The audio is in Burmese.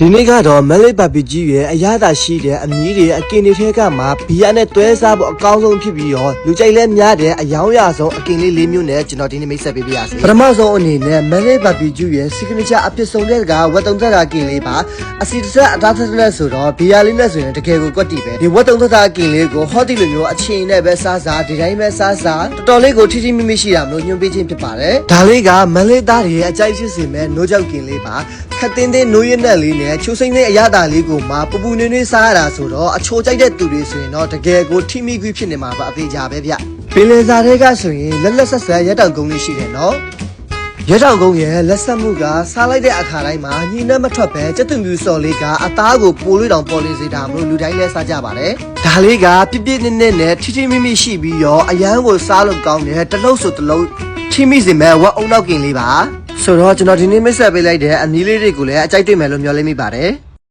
ဒီနေ့ကတော့မလေးပါပီကြီးရဲ့အရသာရှိတဲ့အမီးတွေအကင်တွေထဲကမှဘီယာနဲ့တွဲစားဖို့အကောင်းဆုံးဖြစ်ပြီးတော့လူကြိုက်လဲများတဲ့အယောင်ရဆုံးအကင်လေး၄မျိုးနဲ့ကျွန်တော်ဒီနေ့မိတ်ဆက်ပေးပါရစေပထမဆုံးအနေနဲ့မလေးပါပီကြီးရဲ့ signature အဖြစ်ဆုံးတဲ့ကဝတ်တုံသက်တာကင်လေးပါအစီတစ်ဆက်အသားသက်သက်ဆိုတော့ဘီယာလေးနဲ့ဆိုရင်တကယ်ကိုကွက်တီပဲဒီဝတ်တုံသက်တာကင်လေးကိုဟော့တီလိုမျိုးအချိန်နဲ့ပဲစားစားဒီတိုင်းပဲစားစားတော်တော်လေးကိုထိထိမိမိရှိတာမလို့ညွှန်ပေးခြင်းဖြစ်ပါတယ်ဒါလေးကမလေးသားတွေရဲ့အကြိုက်ဖြစ်စေမဲ့နိုးကြောက်ကင်လေးပါခက်တင်းတင်းနိုးရနဲ့လေးနဲ့ချိုးစိမ့်တဲ့အရသာလေးကိုမှပူပူနွေးနွေးစားရတာဆိုတော့အချိုကြိုက်တဲ့သူတွေဆိုရင်တော့တကယ်ကိုထိမိခွေးဖြစ်နေမှာပါအသေးကြပဲဗျပင်လယ်စာတွေကဆိုရင်လက်လက်ဆက်ဆက်ရက်တောင်ကုန်းလေးရှိတယ်နော်ရက်တောင်ကုန်းရဲ့လက်ဆက်မှုကစားလိုက်တဲ့အခါတိုင်းမှာညီနှက်မထွက်ပဲကျက်သွမြူစော်လေးကအသားကိုပိုလို့တောင်ပေါ်လေးစေတာမလို့လူတိုင်းလဲစားကြပါတယ်ဒါလေးကပြပြနစ်နစ်နဲ့ထိထိမိမိရှိပြီးရောအရန်ကိုစားလို့ကောင်းတယ်တလုံးဆိုတလုံးထိမိစေမဲ့ဝက်အုံနောက်ကင်လေးပါဆိုတော့ကျွန်တော်ဒီနေ့မိတ်ဆက်ပေးလိုက်တဲ့အနည်းလေးတွေကိုလည်းအကြိုက်တွေ့မယ်လို့မျှော်လင့်မိပါတယ်